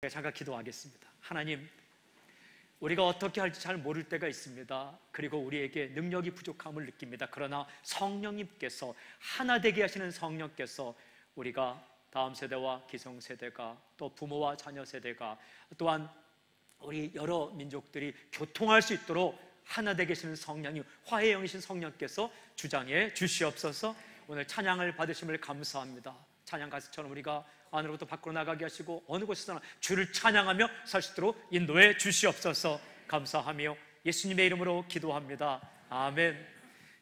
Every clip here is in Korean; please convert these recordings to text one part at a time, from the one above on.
잠깐 기도하겠습니다. 하나님, 우리가 어떻게 할지 잘 모를 때가 있습니다. 그리고 우리에게 능력이 부족함을 느낍니다. 그러나 성령님께서, 하나 되게 하시는 성령께서 우리가 다음 세대와 기성세대가, 또 부모와 자녀 세대가, 또한 우리 여러 민족들이 교통할 수 있도록 하나 되게 하시는 성령님, 화해의 영이신 성령께서 주장해 주시옵소서. 오늘 찬양을 받으심을 감사합니다. 찬양 가수처럼 우리가 안으로부터 밖으로 나가게 하시고 어느 곳에서나 주를 찬양하며 살 수 있도록 인도해 주시옵소서. 감사하며 예수님의 이름으로 기도합니다. 아멘.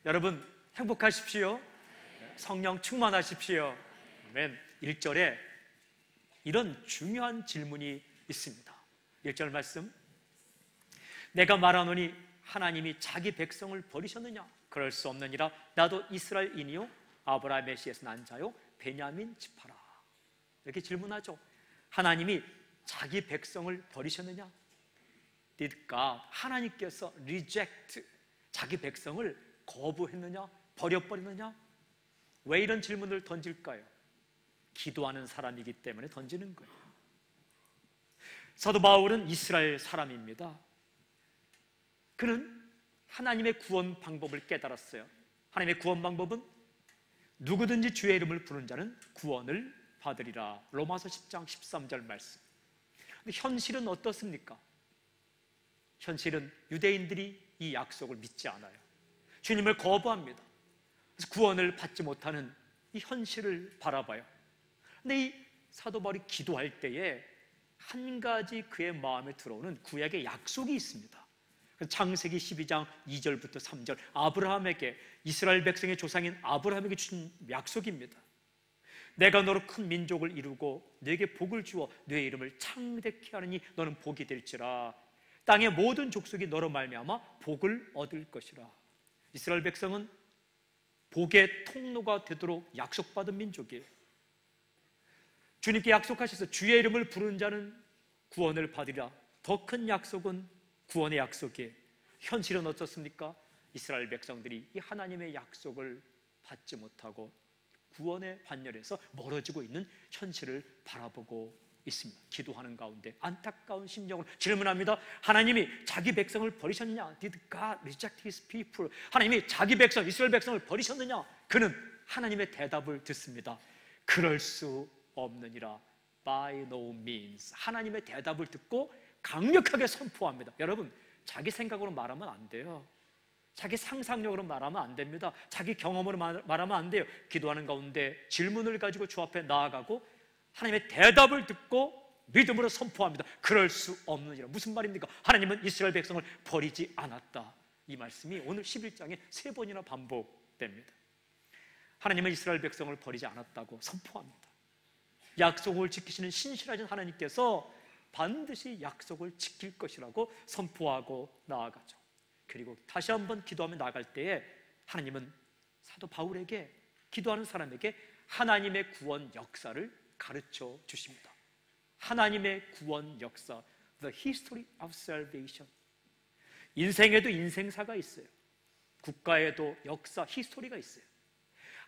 여러분 행복하십시오. 성령 충만하십시오. 아멘. 1절에 이런 중요한 질문이 있습니다. 1절 말씀, 내가 말하노니 하나님이 자기 백성을 버리셨느냐? 그럴 수 없느니라. 나도 이스라엘인이요 아브라함의 씨에서 난 자요 베냐민 지파라. 이렇게 질문하죠. 하나님이 자기 백성을 버리셨느냐? Did God, 하나님께서 reject, 자기 백성을 거부했느냐? 버려버리느냐? 왜 이런 질문을 던질까요? 기도하는 사람이기 때문에 던지는 거예요. 사도 바울은 이스라엘 사람입니다. 그는 하나님의 구원 방법을 깨달았어요. 하나님의 구원 방법은 누구든지 주의 이름을 부르는 자는 구원을 받으리라. 로마서 10장 13절 말씀. 근데 현실은 어떻습니까? 현실은 유대인들이 이 약속을 믿지 않아요. 주님을 거부합니다. 그래서 구원을 받지 못하는 이 현실을 바라봐요. 근데 이 사도 바울이 기도할 때에 한 가지 그의 마음에 들어오는 구약의 약속이 있습니다. 창세기 12장 2절부터 3절, 아브라함에게, 이스라엘 백성의 조상인 아브라함에게 주신 약속입니다. 내가 너로 큰 민족을 이루고 너에게 복을 주어 너의 이름을 창대케 하느니 너는 복이 될지라. 땅의 모든 족속이 너로 말미암아 복을 얻을 것이라. 이스라엘 백성은 복의 통로가 되도록 약속받은 민족이에요. 주님께 약속하셔서 주의 이름을 부르는 자는 구원을 받으리라. 더 큰 약속은 구원의 약속이에요. 현실은 어떻습니까? 이스라엘 백성들이 이 하나님의 약속을 받지 못하고 구원의 반열에서 멀어지고 있는 현실을 바라보고 있습니다. 기도하는 가운데 안타까운 심정으로 질문합니다. 하나님이 자기 백성을 버리셨느냐? Did God reject his people? 하나님이 자기 백성, 이스라엘 백성을 버리셨느냐? 그는 하나님의 대답을 듣습니다. 그럴 수 없느니라. By no means. 하나님의 대답을 듣고 강력하게 선포합니다. 여러분, 자기 생각으로 말하면 안 돼요. 자기 상상력으로 말하면 안 됩니다. 자기 경험으로 말하면 안 돼요. 기도하는 가운데 질문을 가지고 주 앞에 나아가고 하나님의 대답을 듣고 믿음으로 선포합니다. 그럴 수 없느니라. 무슨 말입니까? 하나님은 이스라엘 백성을 버리지 않았다. 이 말씀이 오늘 11장에 3번이나 반복됩니다. 하나님은 이스라엘 백성을 버리지 않았다고 선포합니다. 약속을 지키시는 신실하신 하나님께서 반드시 약속을 지킬 것이라고 선포하고 나아가죠. 그리고 다시 한번 기도하며 나아갈 때에 하나님은 사도 바울에게, 기도하는 사람에게 하나님의 구원 역사를 가르쳐 주십니다. 하나님의 구원 역사, The history of salvation. 인생에도 인생사가 있어요. 국가에도 역사, 히스토리가 있어요.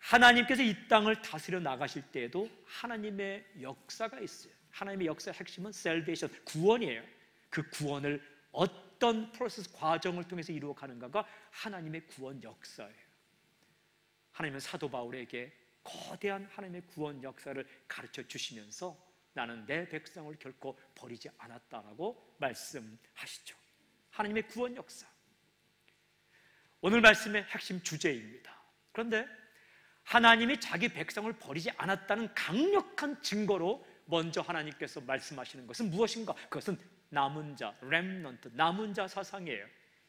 하나님께서 이 땅을 다스려 나가실 때에도 하나님의 역사가 있어요. 하나님의 역사의 핵심은 salvation, 구원이에요. 그 구원을 어떤 프로세스, 과정을 통해서 이루어 가는가가 하나님의 구원 역사예요. 하나님은 사도 바울에게 거대한 하나님의 구원 역사를 가르쳐 주시면서 나는 내 백성을 결코 버리지 않았다라고 말씀하시죠. 하나님의 구원 역사, 오늘 말씀의 핵심 주제입니다. 그런데 하나님이 자기 백성을 버리지 않았다는 강력한 증거로 먼저 하나님께서 말씀하시는 것은 무엇인가? 그것은 남은 자, 렘넌트, 남은 자 사상이에요.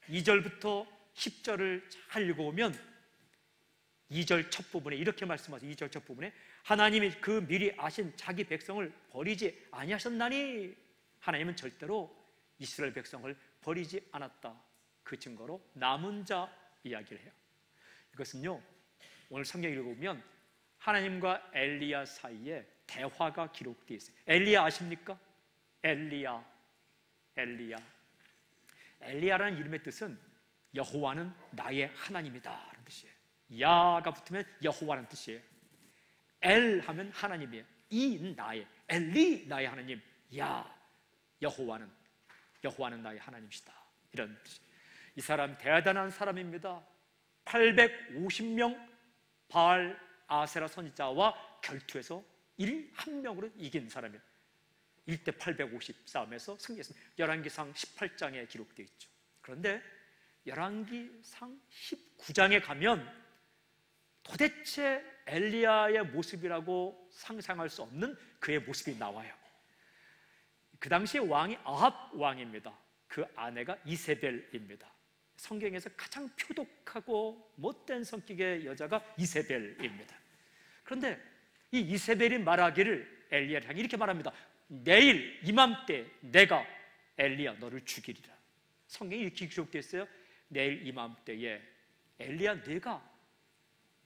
2절부터 10절을 잘 읽어보면 2절 첫 부분에 이렇게 말씀하세요. 2절 첫 부분에 하나님이 그 미리 아신 자기 백성을 버리지 아니하셨나니, 하나님은 절대로 이스라엘 백성을 버리지 않았다. 그 증거로 남은 자 이야기를 해요. 이것은요, 오늘 성경 읽어보면 하나님과 엘리야 사이에 대화가 기록되어 있어요. 엘리야 아십니까? 엘리야라는 이름의 뜻은 여호와는 나의 하나님이다 라는 뜻이에요. 야가 붙으면 여호와라는 뜻이에요. 엘 하면 하나님이에요. 이 나의, 엘리 나의 하나님, 야 여호와는 나의 하나님이시다. 이런 뜻. 이 사람 대단한 사람입니다. 850명 바알 아세라 선지자와 결투해서 1명으로 이긴 사람이에요. 1대 850 싸움에서 승리했습니다. 열왕기상 18장에 기록되어 있죠. 그런데 열왕기상 19장에 가면 도대체 엘리야의 모습이라고 상상할 수 없는 그의 모습이 나와요. 그 당시에 왕이 아합 왕입니다. 그 아내가 이세벨입니다. 성경에서 가장 표독하고 못된 성격의 여자가 이세벨입니다. 그런데 이 이세벨이 말하기를 엘리야를 향해 이렇게 말합니다. 내일 이맘때 내가 엘리야 너를 죽이리라. 성경에 이렇게 기록되어 있어요. 내일 이맘때에 엘리야 내가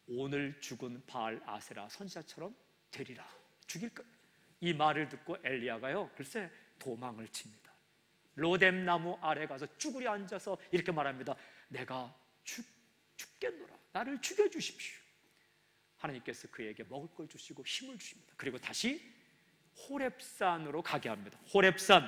오늘 죽은 바알 아세라 선지자처럼 되리라. 죽일 것. 이 말을 듣고 엘리야가요 글쎄 도망을 칩니다. 로뎀 나무 아래 가서 쭈그려 앉아서 이렇게 말합니다. 내가 죽겠노라. 나를 죽여주십시오. 하나님께서 그에게 먹을 걸 주시고 힘을 주십니다. 그리고 다시 호렙산으로 가게 합니다. 호렙산,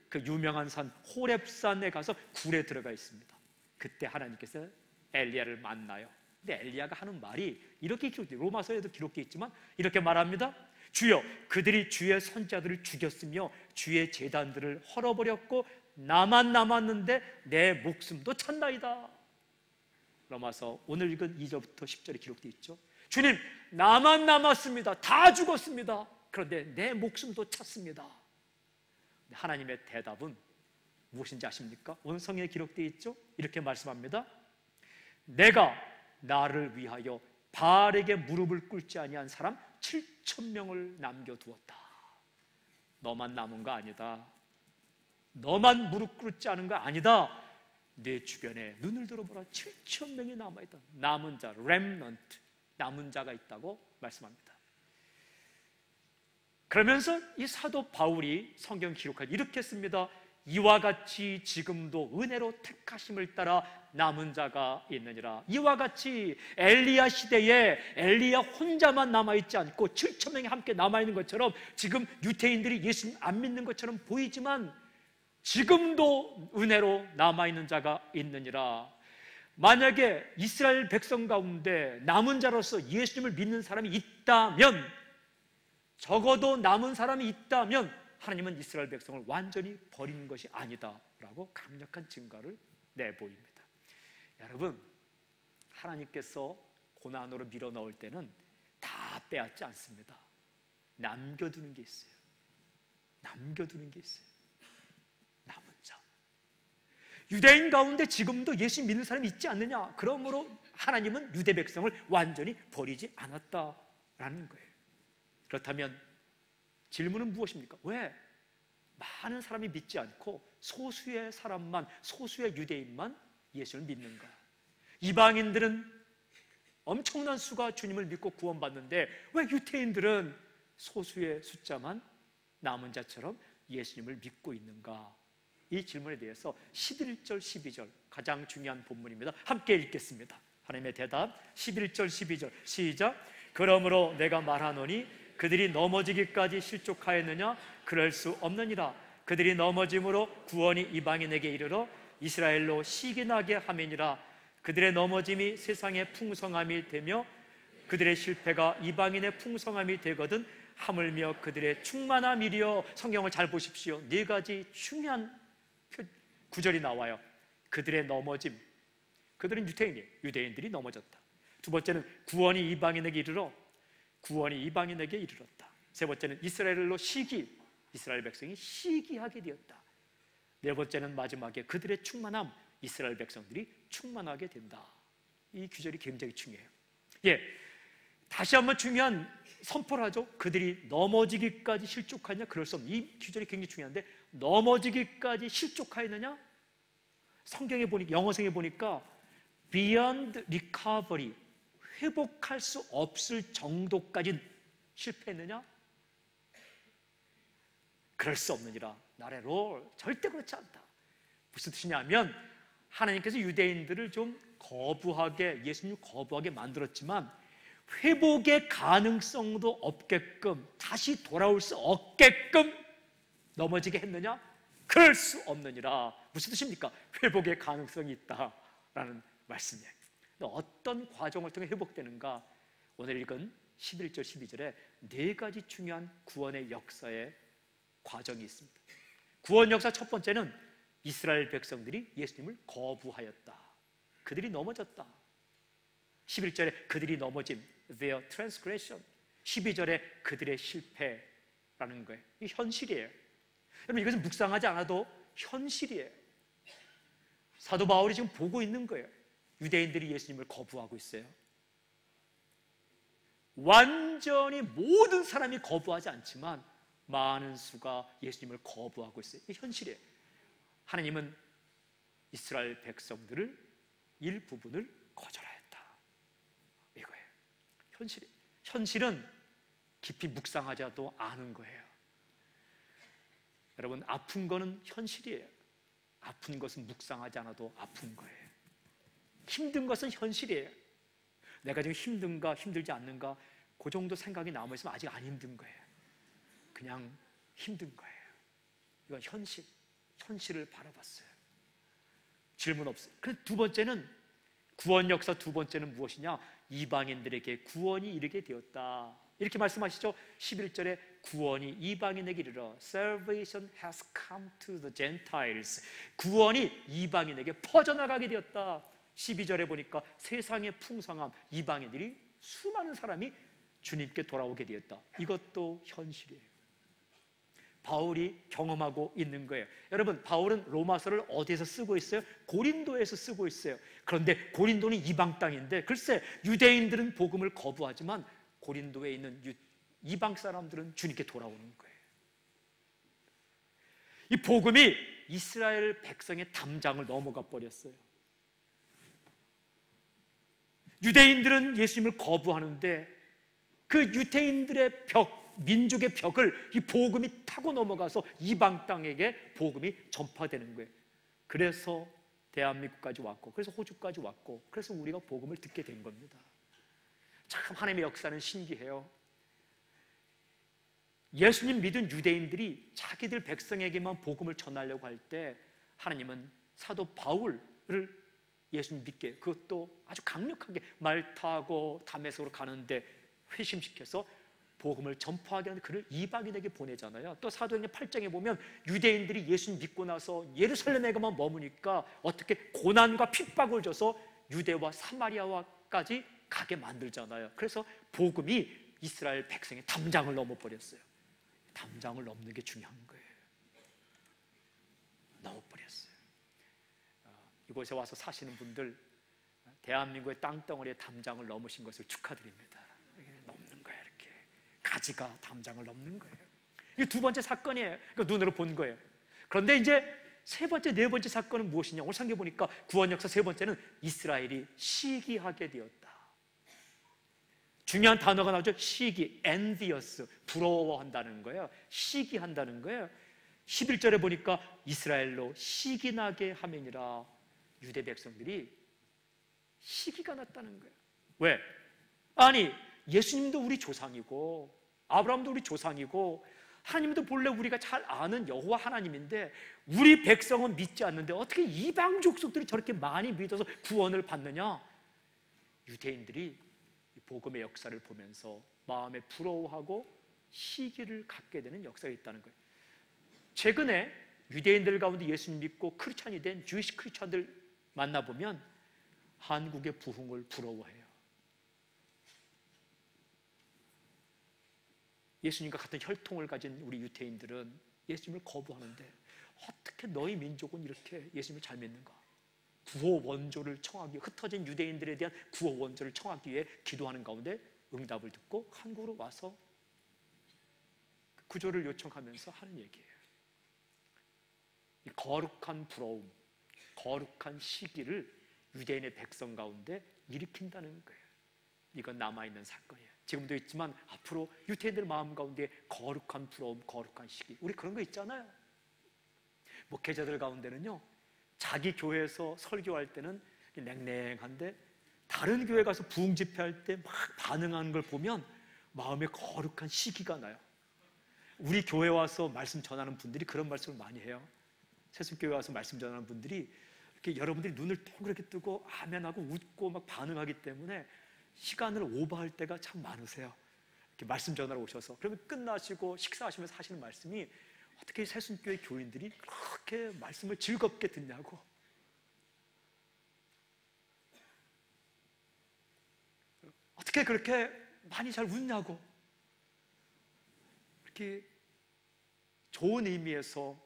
그 유명한 산 호렙산에 가서 굴에 들어가 있습니다. 그때 하나님께서 엘리야를 만나요. 근데 엘리야가 하는 말이 이렇게 기록되어, 로마서에도 기록되어 있지만 이렇게 말합니다. 주여, 그들이 주의 선자들을 죽였으며 주의 제단들을 헐어버렸고 나만 남았는데 내 목숨도 찾나이다. 로마서 오늘 읽은 2절부터 10절에 기록되어 있죠. 주님, 나만 남았습니다. 다 죽었습니다. 그런데 내 목숨도 찾습니다. 하나님의 대답은 무엇인지 아십니까? 오늘 성경에 기록되어 있죠. 이렇게 말씀합니다. 내가 나를 위하여 바알에게 무릎을 꿇지 아니한 사람 7,000명을 남겨두었다. 너만 남은 거 아니다. 너만 무릎 꿇지 않은 거 아니다. 내 주변에 눈을 들어보라. 7,000명이 남아있다. 남은 자, remnant, 남은 자가 있다고 말씀합니다. 그러면서 이 사도 바울이 성경 기록할 이렇게 씁니다. 이와 같이 지금도 은혜로 택하심을 따라 남은 자가 있느니라. 이와 같이 엘리야 시대에 엘리야 혼자만 남아있지 않고 7,000명이 함께 남아있는 것처럼 지금 유대인들이 예수님 안 믿는 것처럼 보이지만 지금도 은혜로 남아있는 자가 있느니라. 만약에 이스라엘 백성 가운데 남은 자로서 예수님을 믿는 사람이 있다면, 적어도 남은 사람이 있다면 하나님은 이스라엘 백성을 완전히 버리는 것이 아니다라고 강력한 증거를 내보입니다. 여러분, 하나님께서 고난으로 밀어넣을 때는 다 빼앗지 않습니다. 남겨두는 게 있어요. 남겨두는 게 있어요. 남은 자. 유대인 가운데 지금도 예수 믿는 사람이 있지 않느냐? 그러므로 하나님은 유대 백성을 완전히 버리지 않았다라는 거예요. 그렇다면 질문은 무엇입니까? 왜 많은 사람이 믿지 않고 소수의 사람만, 소수의 유대인만 예수를 믿는가? 이방인들은 엄청난 수가 주님을 믿고 구원받는데 왜 유대인들은 소수의 숫자만 남은 자처럼 예수님을 믿고 있는가? 이 질문에 대해서 11절, 12절 가장 중요한 본문입니다. 함께 읽겠습니다. 하나님의 대답 11절, 12절 시작. 그러므로 내가 말하노니 그들이 넘어지기까지 실족하였느냐? 그럴 수 없느니라. 그들이 넘어짐으로 구원이 이방인에게 이르러 이스라엘로 시기나게 함이니라. 그들의 넘어짐이 세상의 풍성함이 되며 그들의 실패가 이방인의 풍성함이 되거든 하물며 그들의 충만함이리여. 성경을 잘 보십시오. 네 가지 중요한 구절이 나와요. 그들의 넘어짐, 그들은 유대인이에요. 유대인들이 넘어졌다. 두 번째는 구원이 이방인에게 이르러, 구원이 이방인에게 이르렀다. 세 번째는 이스라엘로 이스라엘 백성이 시기하게 되었다. 네 번째는 마지막에 그들의 충만함, 이스라엘 백성들이 충만하게 된다. 이 규절이 굉장히 중요해요. 다시 한번 중요한 선포를 하죠. 그들이 넘어지기까지 실족하느냐? 그럴 수 없는. 이 규절이 굉장히 중요한데 넘어지기까지 실족하였느냐? 성경에 보니까, 영어성에 보니까 beyond recovery, 회복할 수 없을 정도까지 실패했느냐? 그럴 수 없느니라. 나의 롤 절대 그렇지 않다. 무슨 뜻이냐면 하나님께서 유대인들을 좀 거부하게, 예수님 거부하게 만들었지만 회복의 가능성도 없게끔, 다시 돌아올 수 없게끔 넘어지게 했느냐? 그럴 수 없느니라. 무슨 뜻입니까? 회복의 가능성이 있다라는 말씀이에요. 어떤 과정을 통해 회복되는가? 오늘 읽은 11절 12절에 네 가지 중요한 구원의 역사의 과정이 있습니다. 구원 역사 첫 번째는 이스라엘 백성들이 예수님을 거부하였다. 그들이 넘어졌다. 11절에 그들이 넘어짐, their transgression. 12절에 그들의 실패라는 거예요. 이 현실이에요. 여러분, 이것은 묵상하지 않아도 현실이에요. 사도 바울이 지금 보고 있는 거예요. 유대인들이 예수님을 거부하고 있어요. 완전히 모든 사람이 거부하지 않지만 많은 수가 예수님을 거부하고 있어요. 이게 현실이에요. 하나님은 이스라엘 백성들을 일부분을 거절하였다. 이거예요. 현실은 깊이 묵상하지 않아도 아는 거예요. 여러분, 아픈 거는 현실이에요. 아픈 것은 묵상하지 않아도 아픈 거예요. 힘든 것은 현실이에요. 내가 지금 힘든가 힘들지 않는가 그 정도 생각이 남아있으면 아직 안 힘든 거예요. 그냥 힘든 거예요. 이건 현실을 바라봤어요. 질문 없어요. 그래서 두 번째는 구원 역사 두 번째는 무엇이냐? 이방인들에게 구원이 이르게 되었다. 이렇게 말씀하시죠. 11절에 구원이 이방인에게 이르러 Salvation has come to the Gentiles. 구원이 이방인에게 퍼져나가게 되었다. 12절에 보니까 세상의 풍성함, 이방인들이 수많은 사람이 주님께 돌아오게 되었다. 이것도 현실이에요. 바울이 경험하고 있는 거예요. 여러분, 바울은 로마서를 어디에서 쓰고 있어요? 고린도에서 쓰고 있어요. 그런데 고린도는 이방 땅인데 글쎄 유대인들은 복음을 거부하지만 고린도에 있는 이방 사람들은 주님께 돌아오는 거예요. 이 복음이 이스라엘 백성의 담장을 넘어가 버렸어요. 유대인들은 예수님을 거부하는데 그 유대인들의 벽, 민족의 벽을 이 복음이 타고 넘어가서 이방 땅에게 복음이 전파되는 거예요. 그래서 대한민국까지 왔고, 그래서 호주까지 왔고, 그래서 우리가 복음을 듣게 된 겁니다. 참 하나님의 역사는 신기해요. 예수님 믿은 유대인들이 자기들 백성에게만 복음을 전하려고 할 때 하나님은 사도 바울을 예수님 믿게, 그것도 아주 강력하게 말 타고 다메섹으로 가는데 회심시켜서 복음을 전파하게 하는 그를 이방인에게 보내잖아요. 또 사도행전 8장에 보면 유대인들이 예수님 믿고 나서 예루살렘에게만 머무니까 어떻게 고난과 핍박을 줘서 유대와 사마리아와까지 가게 만들잖아요. 그래서 복음이 이스라엘 백성의 담장을 넘어버렸어요. 담장을 넘는 게 중요한 거예요. 넘어버렸어요. 이곳에 와서 사시는 분들, 대한민국의 땅덩어리의 담장을 넘으신 것을 축하드립니다. 넘는 거예요. 이렇게 가지가 담장을 넘는 거예요. 이게 두 번째 사건이에요. 그러니까 눈으로 본 거예요. 그런데 이제 세 번째, 네 번째 사건은 무엇이냐? 오늘 상기해 보니까 구원 역사 세 번째는 이스라엘이 시기하게 되었다. 중요한 단어가 나오죠. 시기, envious, 부러워한다는 거예요. 시기한다는 거예요. 11절에 보니까 이스라엘로 시기나게 하매니라. 유대 백성들이 시기가 났다는 거예요. 왜? 아니, 예수님도 우리 조상이고 아브라함도 우리 조상이고 하나님도 본래 우리가 잘 아는 여호와 하나님인데 우리 백성은 믿지 않는데 어떻게 이방 족속들이 저렇게 많이 믿어서 구원을 받느냐? 유대인들이 복음의 역사를 보면서 마음에 부러워하고 시기를 갖게 되는 역사가 있다는 거예요. 최근에 유대인들 가운데 예수님 믿고 크리스찬이 된 주이시 크리스찬들 만나보면 한국의 부흥을 부러워해요. 예수님과 같은 혈통을 가진 우리 유대인들은 예수님을 거부하는데 어떻게 너희 민족은 이렇게 예수님을 잘 믿는가? 구호 원조를 청하기 위해, 흩어진 유대인들에 대한 구호 원조를 청하기 위해 기도하는 가운데 응답을 듣고 한국으로 와서 구조를 요청하면서 하는 얘기예요. 이 거룩한 부러움, 거룩한 시기를 유대인의 백성 가운데 일으킨다는 거예요. 이건 남아있는 사건이에요. 지금도 있지만 앞으로 유대인들 마음 가운데 거룩한 부러움, 거룩한 시기, 우리 그런 거 있잖아요. 목회자들 가운데는요, 자기 교회에서 설교할 때는 냉랭한데 다른 교회 가서 부흥 집회할 때 막 반응하는 걸 보면 마음에 거룩한 시기가 나요. 우리 교회 와서 말씀 전하는 분들이 그런 말씀을 많이 해요. 새순교회 와서 말씀 전하는 분들이 이렇게 여러분들이 눈을 동그랗게 뜨고 아멘하고 웃고 막 반응하기 때문에 시간을 오버할 때가 참 많으세요. 이렇게 말씀 전하러 오셔서 그러면 끝나시고 식사하시면서 하시는 말씀이 어떻게 새순교회 교인들이 그렇게 말씀을 즐겁게 듣냐고, 어떻게 그렇게 많이 잘 웃냐고, 이렇게 좋은 의미에서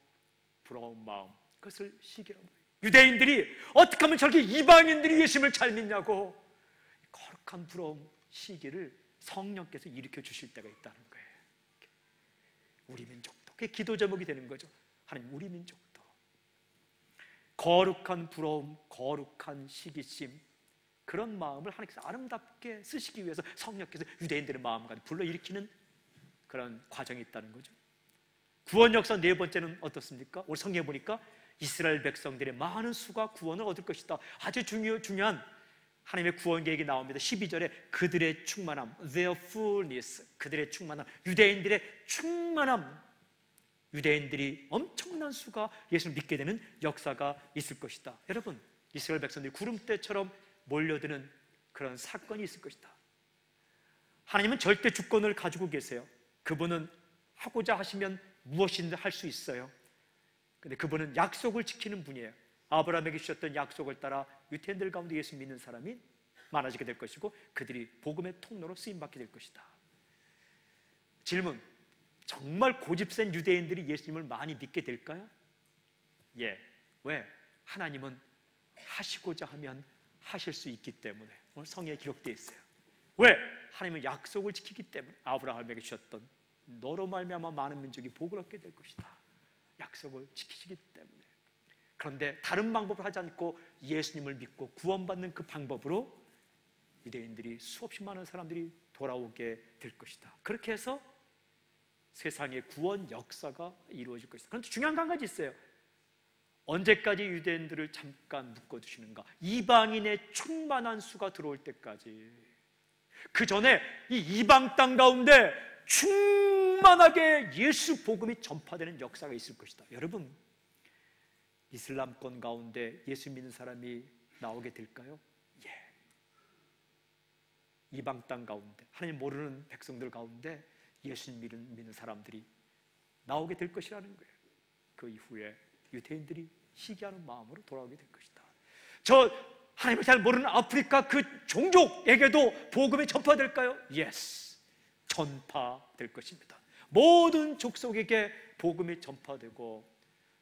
부러운 마음, 그것을 시기라고 해요. 유대인들이 어떻게 하면 저렇게 이방인들이 예수님을 잘 믿냐고, 거룩한 부러움, 시기를 성령께서 일으켜 주실 때가 있다는 거예요. 우리 민족도 그게 기도 제목이 되는 거죠. 하나님, 우리 민족도 거룩한 부러움, 거룩한 시기심, 그런 마음을 하나님께서 아름답게 쓰시기 위해서 성령께서 유대인들의 마음까지 불러일으키는 그런 과정이 있다는 거죠. 구원 역사 네 번째는 어떻습니까? 우리 성경에 보니까 이스라엘 백성들의 많은 수가 구원을 얻을 것이다. 아주 중요한 하나님의 구원 계획이 나옵니다. 12절에 그들의 충만함, their fullness, 그들의 충만함, 유대인들의 충만함, 유대인들이 엄청난 수가 예수를 믿게 되는 역사가 있을 것이다. 여러분, 이스라엘 백성들이 구름대처럼 몰려드는 그런 사건이 있을 것이다. 하나님은 절대 주권을 가지고 계세요. 그분은 하고자 하시면 무엇이든 할 수 있어요. 근데 그분은 약속을 지키는 분이에요. 아브라함에게 주셨던 약속을 따라 유대인들 가운데 예수 믿는 사람이 많아지게 될 것이고 그들이 복음의 통로로 쓰임받게 될 것이다. 질문, 정말 고집센 유대인들이 예수님을 많이 믿게 될까요? 예. 왜? 하나님은 하시고자 하면 하실 수 있기 때문에. 오늘 성경에 기록되어 있어요. 왜? 하나님은 약속을 지키기 때문에. 아브라함에게 주셨던 너로 말미암아 많은 민족이 복을 얻게 될 것이다. 약속을 지키시기 때문에. 그런데 다른 방법을 하지 않고 예수님을 믿고 구원받는 그 방법으로 유대인들이 수없이 많은 사람들이 돌아오게 될 것이다. 그렇게 해서 세상의 구원 역사가 이루어질 것이다. 그런데 중요한 거 한 가지 있어요. 언제까지 유대인들을 잠깐 묶어두시는가? 이방인의 충만한 수가 들어올 때까지. 그 전에 이 이방 땅 가운데 충만하게 예수 복음이 전파되는 역사가 있을 것이다. 여러분, 이슬람권 가운데 예수 믿는 사람이 나오게 될까요? 예. 이방 땅 가운데, 하나님 모르는 백성들 가운데 예수 믿는 사람들이 나오게 될 것이라는 거예요. 그 이후에 유대인들이 시기하는 마음으로 돌아오게 될 것이다. 저 하나님을 잘 모르는 아프리카 그 종족에게도 복음이 전파될까요? Yes, 전파될 것입니다. 모든 족속에게 복음이 전파되고,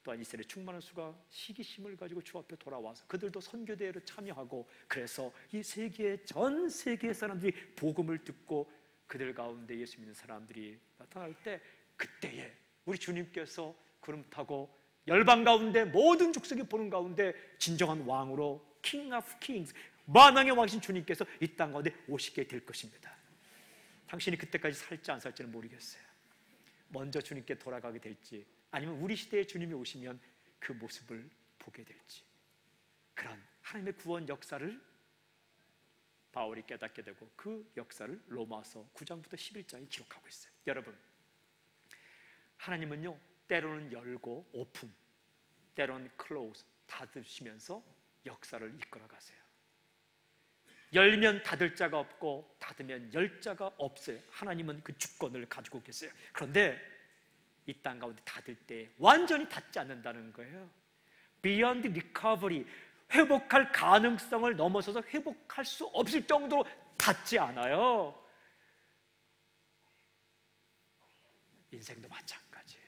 또한 이스라엘의 충만한 수가 시기심을 가지고 주 앞에 돌아와서 그들도 선교대회로 참여하고, 그래서 이 세계 전 세계의 사람들이 복음을 듣고 그들 가운데 예수 믿는 사람들이 나타날 때, 그때에 우리 주님께서 구름 타고 열방 가운데 모든 족속이 보는 가운데 진정한 왕으로 King of Kings, 만왕의 왕이신 주님께서 이 땅 가운데 오시게 될 것입니다. 당신이 그때까지 살지 안 살지는 모르겠어요. 먼저 주님께 돌아가게 될지, 아니면 우리 시대에 주님이 오시면 그 모습을 보게 될지, 그런 하나님의 구원 역사를 바울이 깨닫게 되고 그 역사를 로마서 9장부터 11장이 기록하고 있어요. 여러분, 하나님은요, 때로는 열고 오픈, 때로는 클로즈, 닫으시면서 역사를 이끌어 가세요. 열면 닫을 자가 없고 닫으면 열 자가 없어요. 하나님은 그 주권을 가지고 계세요. 그런데 이 땅 가운데 닫을 때 완전히 닫지 않는다는 거예요. Beyond recovery, 회복할 가능성을 넘어서서 회복할 수 없을 정도로 닫지 않아요. 인생도 마찬가지예요.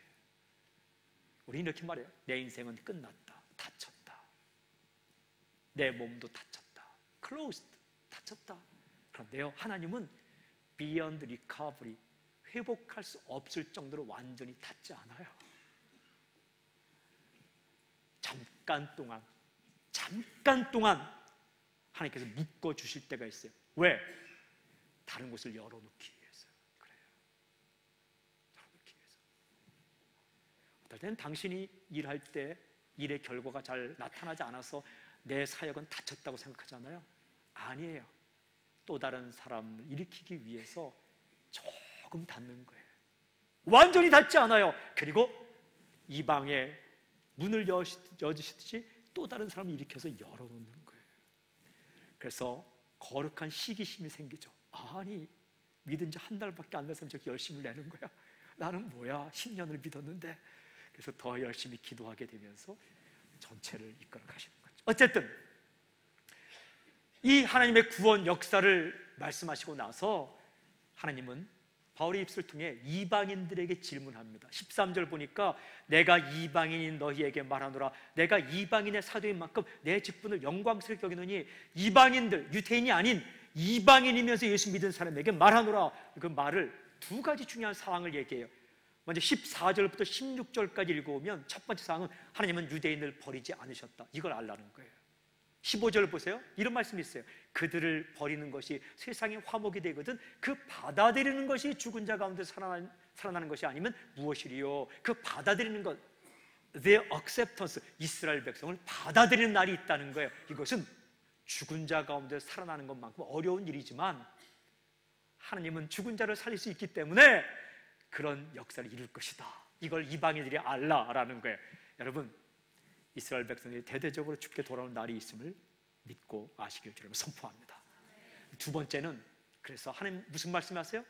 우리는 이렇게 말해요. 내 인생은 끝났다, 닫혔다. 내 몸도 닫혔다, closed, 닫혔다. 그런데요, 하나님은 beyond recovery, 회복할 수 없을 정도로 완전히 닫지 않아요. 잠깐 동안 하나님께서 묶어주실 때가 있어요. 왜? 다른 곳을 열어놓기 위해서. 그래요. 열어놓기 위해서. 어떨 때는 당신이 일할 때 일의 결과가 잘 나타나지 않아서 내 사역은 닫혔다고 생각하잖아요. 아니에요. 또 다른 사람을 일으키기 위해서 조금 닫는 거예요. 완전히 닫지 않아요. 그리고 이방의 문을 여주시듯이 또 다른 사람을 일으켜서 열어놓는 거예요. 그래서 거룩한 시기심이 생기죠. 아니, 믿은 지 한 달밖에 안 돼서 저렇게 열심을 내는 거야. 나는 뭐야, 10년을 믿었는데. 그래서 더 열심히 기도하게 되면서 전체를 이끌어 가시는 거죠. 어쨌든 이 하나님의 구원 역사를 말씀하시고 나서 하나님은 바울의 입술을 통해 이방인들에게 질문합니다. 13절 보니까 내가 이방인인 너희에게 말하노라. 내가 이방인의 사도인 만큼 내 직분을 영광스럽게 여기노니 이방인들, 유대인이 아닌 이방인이면서 예수 믿은 사람에게 말하노라. 그 말을 두 가지 중요한 사항을 얘기해요. 먼저 14절부터 16절까지 읽어보면 첫 번째 사항은 하나님은 유대인을 버리지 않으셨다. 이걸 알라는 거예요. 15절 보세요. 이런 말씀이 있어요. 그들을 버리는 것이 세상의 화목이 되거든 그 받아들이는 것이 죽은 자 가운데 살아나는 것이 아니면 무엇이리요? 그 받아들이는 것, their acceptance, 이스라엘 백성을 받아들이는 날이 있다는 거예요. 이것은 죽은 자 가운데 살아나는 것만큼 어려운 일이지만 하나님은 죽은 자를 살릴 수 있기 때문에 그런 역사를 이룰 것이다. 이걸 이방인들이 알라라는 거예요. 여러분, 이스라엘 백성들이 대대적으로 죽게 돌아오는 날이 있음을 믿고 아시길 주님을 선포합니다. 두 번째는 그래서 하나님 무슨 말씀하세요?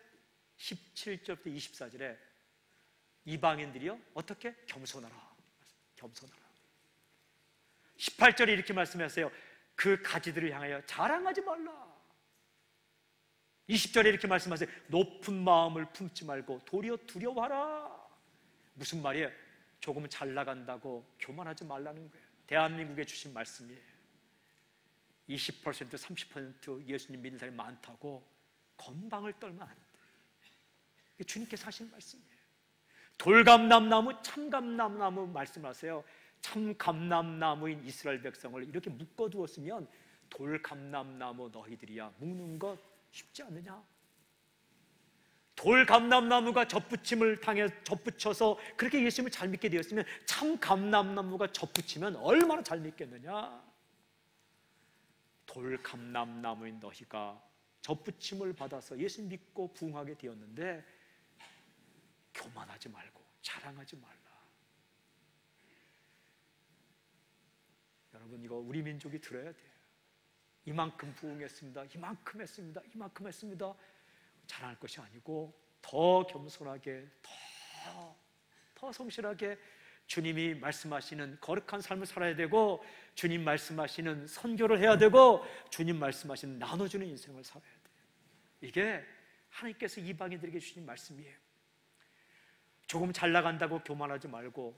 17절부터 24절에 이방인들이요 어떻게? 겸손하라. 겸손하라. 18절에 이렇게 말씀하세요. 그 가지들을 향하여 자랑하지 말라. 20절에 이렇게 말씀하세요. 높은 마음을 품지 말고 도리어 두려워하라. 무슨 말이에요? 조금 잘 나간다고 교만하지 말라는 거예요. 대한민국에 주신 말씀이에요. 20%, 30% 예수님 믿는 사람이 많다고 건방을 떨면 안 돼. 이게 주님께서 하신 말씀이에요. 돌감람나무, 참감람나무 말씀하세요. 참감람나무인 이스라엘 백성을 이렇게 묶어두었으면 돌감람나무 너희들이야 묶는 것 쉽지 않느냐? 돌감람나무가 접붙임을 당해 접붙여서 그렇게 예수님을 잘 믿게 되었으면 참감람나무가 접붙이면 얼마나 잘 믿겠느냐? 돌감람나무인 너희가 접붙임을 받아서 예수 믿고 부응하게 되었는데 교만하지 말고 자랑하지 말라. 여러분, 이거 우리 민족이 들어야 돼요. 이만큼 부응했습니다. 이만큼 했습니다. 이만큼 했습니다. 자랑할 것이 아니고 더 겸손하게, 더 성실하게 주님이 말씀하시는 거룩한 삶을 살아야 되고, 주님 말씀하시는 선교를 해야 되고, 주님 말씀하시는 나눠주는 인생을 살아야 돼요. 이게 하나님께서 이방인들에게 주신 말씀이에요. 조금 잘 나간다고 교만하지 말고,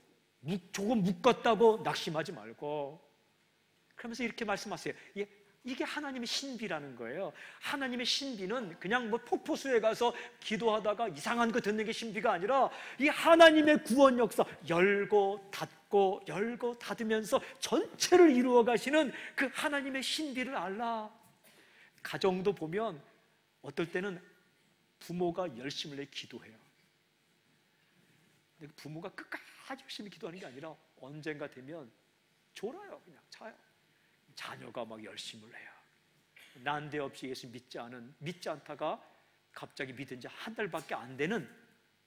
조금 묶었다고 낙심하지 말고, 그러면서 이렇게 말씀하세요. 이게 하나님의 신비라는 거예요. 하나님의 신비는 그냥 뭐 폭포수에 가서 기도하다가 이상한 거 듣는 게 신비가 아니라 이 하나님의 구원 역사, 열고 닫고 열고 닫으면서 전체를 이루어 가시는 그 하나님의 신비를 알라. 가정도 보면 어떨 때는 부모가 열심을 내 기도해요. 근데 부모가 끝까지 열심히 기도하는 게 아니라 언젠가 되면 졸아요. 그냥 자요. 자녀가 막 열심을 해요. 난데없이 예수 믿지 않다가 갑자기 믿은 지 한 달밖에 안 되는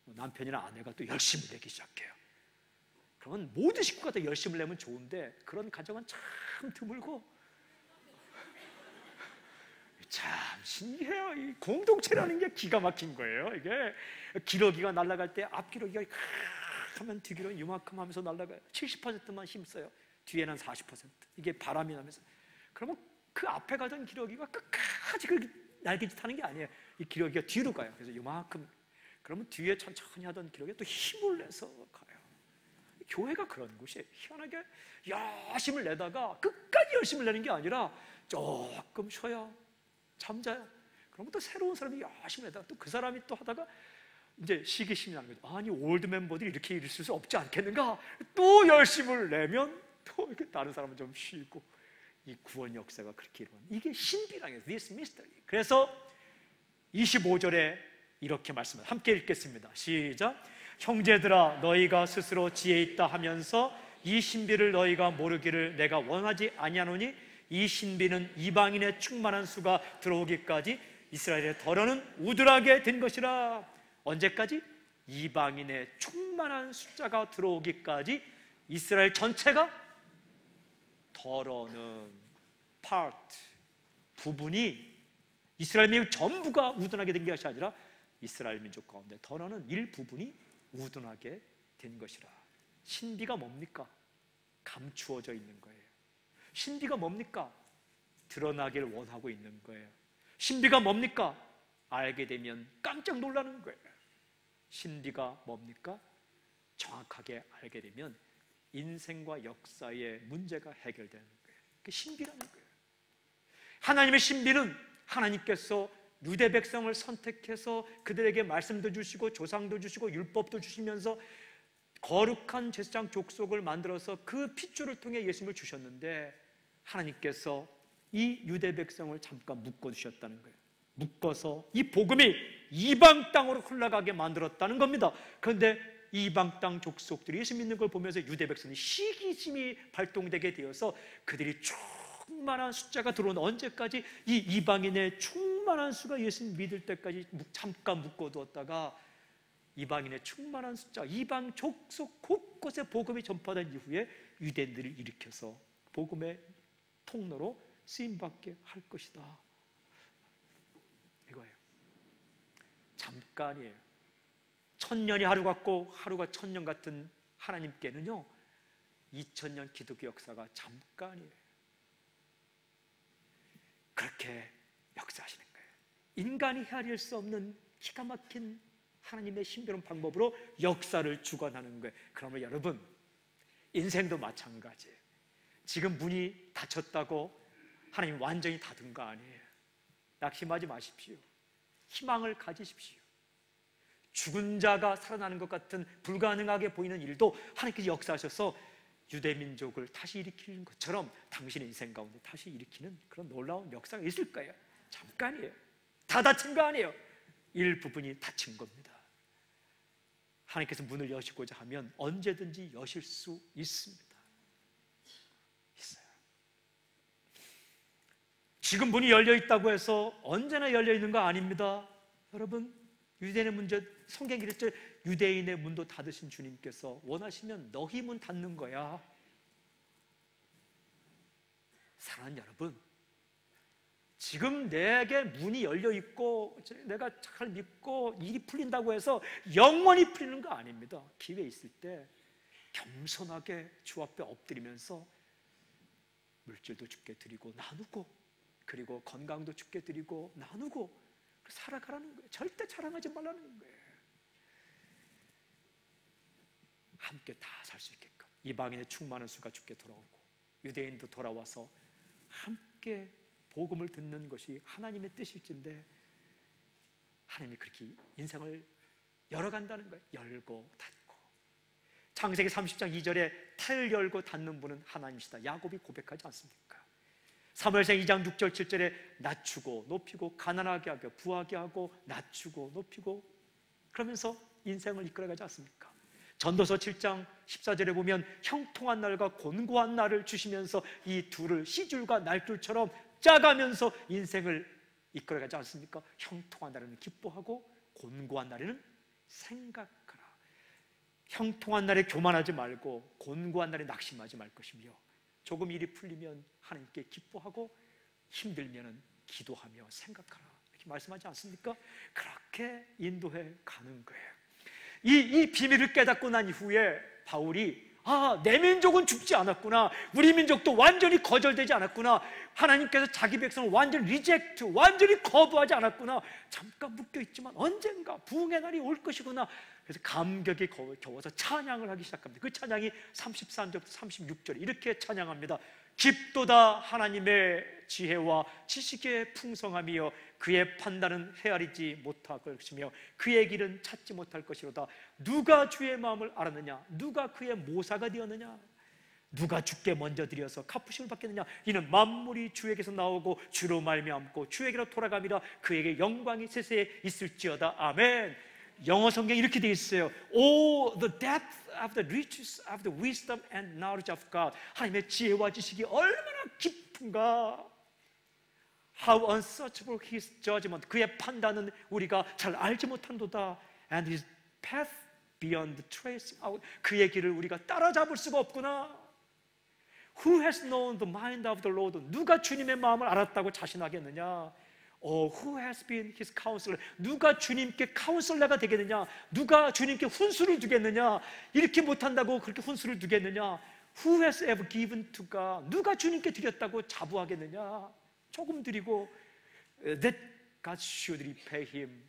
남편이나 아내가 또 열심을 내기 시작해요. 그러면 모든 식구가 다 열심을 내면 좋은데 그런 가정은 참 드물고 참 신기해요. 이 공동체라는 게 기가 막힌 거예요. 이게 기러기가 날아갈 때 앞기러기가 하면 뒤기러기 이만큼 하면서 날아가요. 70%만 힘써요. 뒤에는 40%. 이게 바람이 나면서. 그러면 그 앞에 가던 기러기가 끝까지 그 날개짓 하는 게 아니에요. 이 기러기가 뒤로 가요. 그래서 이만큼. 그러면 뒤에 천천히 하던 기러기가 또 힘을 내서 가요. 교회가 그런 곳이에요. 희한하게 열심을 내다가 끝까지 열심을 내는 게 아니라 조금 쉬어요. 잠자요. 그러면 또 새로운 사람이 열심히 내다가 또 그 사람이 또 하다가 이제 시기심이 나는 거죠. 아니, 올드 멤버들이 이렇게 일을 쓸 수 없지 않겠는가? 또 열심을 내면 또 이렇게 다른 사람은 좀 쉬고, 이 구원 역사가 그렇게 일어나는 이게 신비라는 거예요. This mystery. 그래서 25절에 이렇게 말씀합니다. 함께 읽겠습니다. 시작. 형제들아, 너희가 스스로 지혜 있다 하면서 이 신비를 너희가 모르기를 내가 원하지 아니하노니 이 신비는 이방인의 충만한 수가 들어오기까지 이스라엘의 더러는 우둔하게 된 것이라. 언제까지? 이방인의 충만한 숫자가 들어오기까지 이스라엘 전체가 더러는 part, 부분이 이스라엘 민족 전부가 우둔하게 된 것이 아니라 이스라엘 민족 가운데 더러는 일부분이 우둔하게 된 것이라. 신비가 뭡니까? 감추어져 있는 거예요. 신비가 뭡니까? 드러나길 원하고 있는 거예요. 신비가 뭡니까? 알게 되면 깜짝 놀라는 거예요. 신비가 뭡니까? 정확하게 알게 되면 인생과 역사의 문제가 해결되는 거예요. 그게 신비라는 거예요. 하나님의 신비는 하나님께서 유대 백성을 선택해서 그들에게 말씀도 주시고 조상도 주시고 율법도 주시면서 거룩한 제사장 족속을 만들어서 그 핏줄을 통해 예수님을 주셨는데, 하나님께서 이 유대 백성을 잠깐 묶어두셨다는 거예요. 묶어서 이 복음이 이방 땅으로 흘러가게 만들었다는 겁니다. 그런데 이방 땅 족속들이 예수 믿는 걸 보면서 유대 백성이 시기심이 발동되게 되어서 그들이 충만한 숫자가 들어온, 언제까지? 이 이방인의 충만한 수가 예수 믿을 때까지 잠깐 묶어두었다가 이방인의 충만한 숫자, 이방 족속 곳곳에 복음이 전파된 이후에 유대인들을 일으켜서 복음의 통로로 쓰임받게 할 것이다. 이거예요. 잠깐이에요. 1000년이 하루 같고 하루가 1000년 같은 하나님께는요, 2000년 기독교 역사가 잠깐이에요. 그렇게 역사하시는 거예요. 인간이 헤아릴 수 없는 기가 막힌 하나님의 신비로운 방법으로 역사를 주관하는 거예요. 그러면 여러분, 인생도 마찬가지예요. 지금 문이 닫혔다고 하나님 완전히 닫은 거 아니에요. 낙심하지 마십시오. 희망을 가지십시오. 죽은 자가 살아나는 것 같은 불가능하게 보이는 일도 하나님께서 역사하셔서 유대민족을 다시 일으키는 것처럼 당신의 인생 가운데 다시 일으키는 그런 놀라운 역사가 있을 거예요. 잠깐이에요. 다 닫힌 거 아니에요. 일부분이 닫힌 겁니다. 하나님께서 문을 여시고자 하면 언제든지 여실 수 있습니다. 있어요. 지금 문이 열려 있다고 해서 언제나 열려 있는 거 아닙니다. 여러분, 유대인의 문제, 성경이 그랬죠. 유대인의 문도 닫으신 주님께서 원하시면 너희 문 닫는 거야. 사랑하는 여러분, 지금 내게 문이 열려 있고 내가 잘 믿고 일이 풀린다고 해서 영원히 풀리는 거 아닙니다. 기회 있을 때 겸손하게 주 앞에 엎드리면서 물질도 주께 드리고 나누고, 그리고 건강도 주께 드리고 나누고 살아가라는 거예요. 절대 자랑하지 말라는 거예요. 함께 다 살 수 있게끔 이방인의 충만한 수가 주께 돌아오고 유대인도 돌아와서 함께 복음을 듣는 것이 하나님의 뜻일진데, 하나님이 그렇게 인생을 열어간다는 거예요. 열고 닫고. 창세기 30장 2절에 태를 열고 닫는 분은 하나님이시다, 야곱이 고백하지 않습니까? 사무엘상 2장 6절 7절에 낮추고 높이고 가난하게 하고 부하게 하고 낮추고 높이고 그러면서 인생을 이끌어가지 않습니까? 전도서 7장 14절에 보면 형통한 날과 곤고한 날을 주시면서 이 둘을 시줄과 날둘처럼 짜가면서 인생을 이끌어가지 않습니까? 형통한 날에는 기뻐하고 곤고한 날에는 생각하라. 형통한 날에 교만하지 말고 곤고한 날에 낙심하지 말 것이며, 조금 일이 풀리면 하나님께 기뻐하고 힘들면 기도하며 생각하라, 이렇게 말씀하지 않습니까? 그렇게 인도해 가는 거예요. 이 비밀을 깨닫고 난 이후에 바울이 내 민족은 죽지 않았구나, 우리 민족도 완전히 거절되지 않았구나, 하나님께서 자기 백성을 완전히 리젝트, 완전히 거부하지 않았구나, 잠깐 묶여있지만 언젠가 부흥의 날이 올 것이구나. 그래서 감격에 겨워서 찬양을 하기 시작합니다. 그 찬양이 33절부터 36절 이렇게 찬양합니다. 깊도다 하나님의 지혜와 지식의 풍성함이여, 그의 판단은 헤아리지 못할 것이며 그의 길은 찾지 못할 것이로다. 누가 주의 마음을 알았느냐? 누가 그의 모사가 되었느냐? 누가 주께 먼저 드려서 갚으심을 받겠느냐? 이는 만물이 주에게서 나오고 주로 말미암고 주에게로 돌아감이라. 그에게 영광이 세세에 있을지어다. 아멘. 영어 성경에 이렇게 되어 있어요. Oh, the depth of the riches of the wisdom and knowledge of God. 하나님의 지혜와 지식이 얼마나 깊은가. How unsearchable his judgment. 그의 판단은 우리가 잘 알지 못한도다. And his path beyond tracing out. 그의 길을 우리가 따라잡을 수가 없구나. Who has known the mind of the Lord? 누가 주님의 마음을 알았다고 자신하겠느냐? Who has been his counselor? 누가 주님께 카운슬러가 되겠느냐? 누가 주님께 훈수를 두겠느냐? 이렇게 못한다고 그렇게 훈수를 두겠느냐? Who has ever given to God? 누가 주님께 드렸다고 자부하겠느냐? 조금 드리고 that God should repay him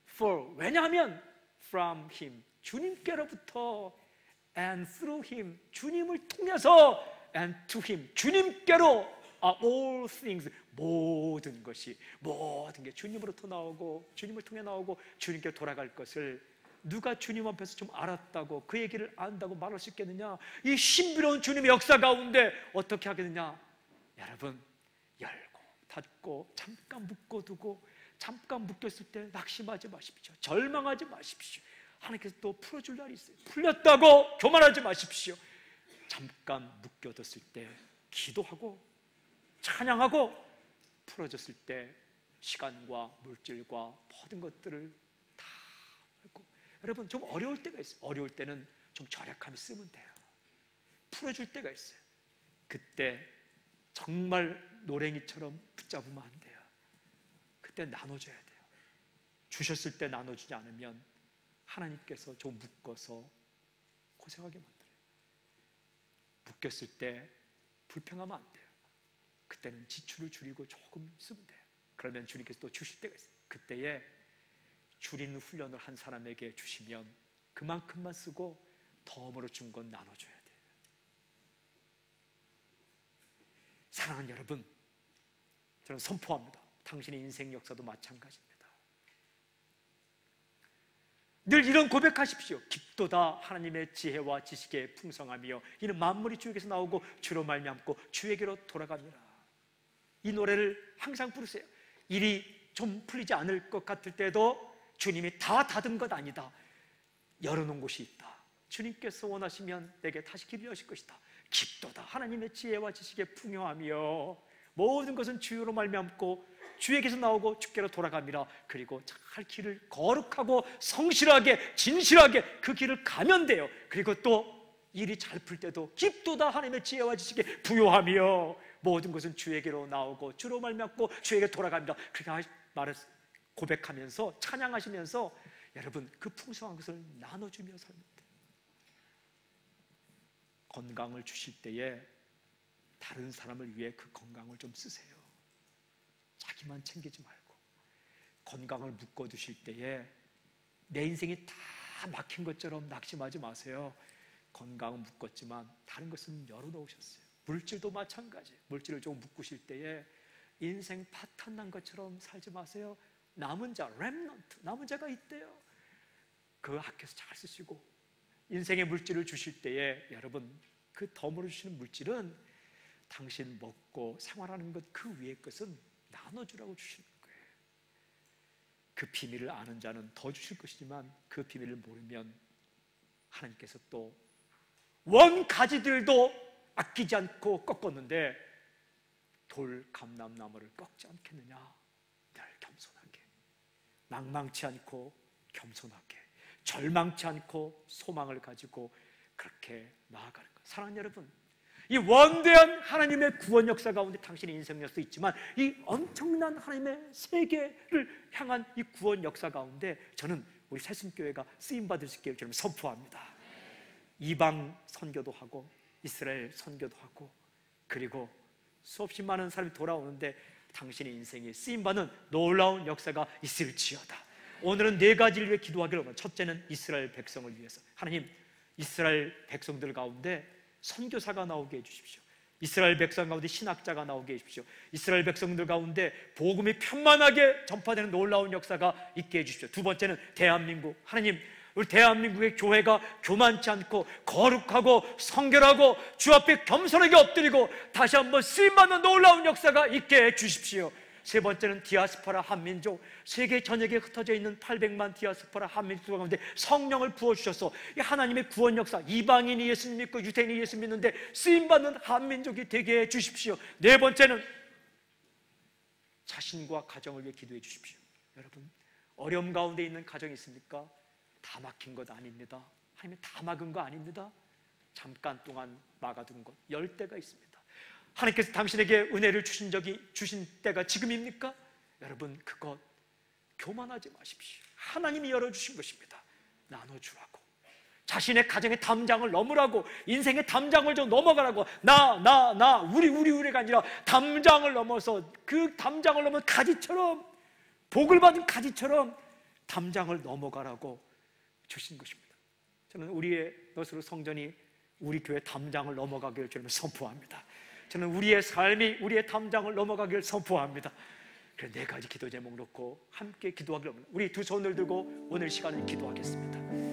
for. 왜냐하면 from him, 주님께로부터, and through him, 주님을 통해서, and to him, 주님께로 are all things, 모든 것이, 모든 게 주님으로부터 나오고 주님을 통해 나오고 주님께 돌아갈 것을 누가 주님 앞에서 좀 알았다고 그 얘기를 안다고 말할 수 있겠느냐? 이 신비로운 주님의 역사 가운데 어떻게 하겠느냐? 여러분, 열고 닫고 잠깐 묶어두고 잠깐 묶였을 때 낙심하지 마십시오. 절망하지 마십시오. 하나님께서 또 풀어줄 날이 있어요. 풀렸다고 교만하지 마십시오. 잠깐 묶여뒀을 때 기도하고 찬양하고 풀어졌을 때 시간과 물질과 모든 것들을 다 하고. 여러분, 좀 어려울 때가 있어요. 어려울 때는 좀 절약하며 쓰면 돼요. 풀어줄 때가 있어요. 그때 정말 노랭이처럼 붙잡으면 안 돼요. 그때 나눠줘야 돼요. 주셨을 때 나눠주지 않으면 하나님께서 좀 묶어서 고생하게 만들어요. 묶였을 때 불평하면 안 돼요. 그때는 지출을 줄이고 조금 쓰면 돼요. 그러면 주님께서 또 주실 때가 있어요. 그때에 줄이는 훈련을 한 사람에게 주시면 그만큼만 쓰고 덤으로 준 건 나눠줘야 돼요. 사랑하는 여러분, 저는 선포합니다. 당신의 인생 역사도 마찬가지입니다. 늘 이런 고백하십시오. 깊도다 하나님의 지혜와 지식에 풍성하며 이는 만물이 주에게서 나오고 주로 말미암고 주에게로 돌아갑니다. 이 노래를 항상 부르세요. 일이 좀 풀리지 않을 것 같을 때도 주님이 다 닫은 것 아니다. 열어놓은 곳이 있다. 주님께서 원하시면 내게 다시 길을 여실 것이다. 깊도다 하나님의 지혜와 지식에 풍요하며 모든 것은 주로 말미암고 주에게서 나오고 주께로 돌아갑니다. 그리고 잘 길을 거룩하고 성실하게 진실하게 그 길을 가면 돼요. 그리고 또 일이 잘 풀 때도 깊도다 하나님의 지혜와 지식에 부요하며 모든 것은 주에게로 나오고 주로 말미암고 주에게 돌아갑니다. 그렇게 말을 고백하면서 찬양하시면서 여러분 그 풍성한 것을 나눠주며 살면 돼요. 건강을 주실 때에 다른 사람을 위해 그 건강을 좀 쓰세요. 자기만 챙기지 말고. 건강을 묶어두실 때에 내 인생이 다 막힌 것처럼 낙심하지 마세요. 건강은 묶었지만 다른 것은 열어놓으셨어요. 물질도 마찬가지. 물질을 좀 묶으실 때에 인생 파탄 난 것처럼 살지 마세요. 남은 자, 렘넌트, 남은 자가 있대요. 그 아껴서 잘 쓰시고 인생의 물질을 주실 때에 여러분 그 덤으로 주시는 물질은 당신 먹고 생활하는 것 그 위의 것은 나눠주라고 주시는 거예요. 그 비밀을 아는 자는 더 주실 것이지만 그 비밀을 모르면 하나님께서 또 원가지들도 아끼지 않고 꺾었는데 돌 감람나무를 꺾지 않겠느냐. 늘 겸손하게, 낭망치 않고 겸손하게, 절망치 않고 소망을 가지고 그렇게 나아가는 것. 사랑하는 여러분, 이 원대한 하나님의 구원 역사 가운데 당신의 인생 역사도 있지만 이 엄청난 하나님의 세계를 향한 이 구원 역사 가운데 저는 우리 새순교회가 쓰임받을 수 있게 저는 선포합니다. 이방 선교도 하고 이스라엘 선교도 하고 그리고 수없이 많은 사람이 돌아오는데 당신의 인생에 쓰임받는 놀라운 역사가 있을지어다. 오늘은 4가지를 위해 기도하기를 원합니다. 첫째는 이스라엘 백성을 위해서. 하나님, 이스라엘 백성들 가운데 선교사가 나오게 해주십시오. 이스라엘 백성 가운데 신학자가 나오게 해주십시오. 이스라엘 백성들 가운데 복음이 편만하게 전파되는 놀라운 역사가 있게 해주십시오. 두 번째는 대한민국. 하나님, 우리 대한민국의 교회가 교만치 않고 거룩하고 성결하고 주 앞에 겸손하게 엎드리고 다시 한번 쓰임받는 놀라운 역사가 있게 해주십시오. 세 번째는 디아스포라 한민족, 세계 전역에 흩어져 있는 800만 디아스포라 한민족 가운데 성령을 부어주셔서 이 하나님의 구원 역사, 이방인이 예수 믿고 유대인이 예수 믿는데 쓰임받는 한민족이 되게 해주십시오. 네 번째는 자신과 가정을 위해 기도해 주십시오. 여러분, 어려움 가운데 있는 가정이 있습니까? 다 막힌 것 아닙니다. 하나님 다 막은 거 아닙니다. 잠깐 동안 막아둔 것 10대가 있습니다. 하나님께서 당신에게 은혜를 주신 때가 지금입니까? 여러분, 그것 교만하지 마십시오. 하나님이 열어주신 것입니다. 나눠주라고, 자신의 가정의 담장을 넘으라고, 인생의 담장을 좀 넘어가라고. 우리가 아니라 담장을 넘어서, 그 담장을 넘어 가지처럼, 복을 받은 가지처럼 담장을 넘어가라고 주신 것입니다. 저는 우리의 것으로 성전이 우리 교회 담장을 넘어가기를 주님을 선포합니다. 저는 우리의 삶이 우리의 담장을 넘어가기를 선포합니다. 그래서 4가지 기도 제목 놓고 함께 기도하기를 합니다. 우리 두 손을 들고 오늘 시간을 기도하겠습니다.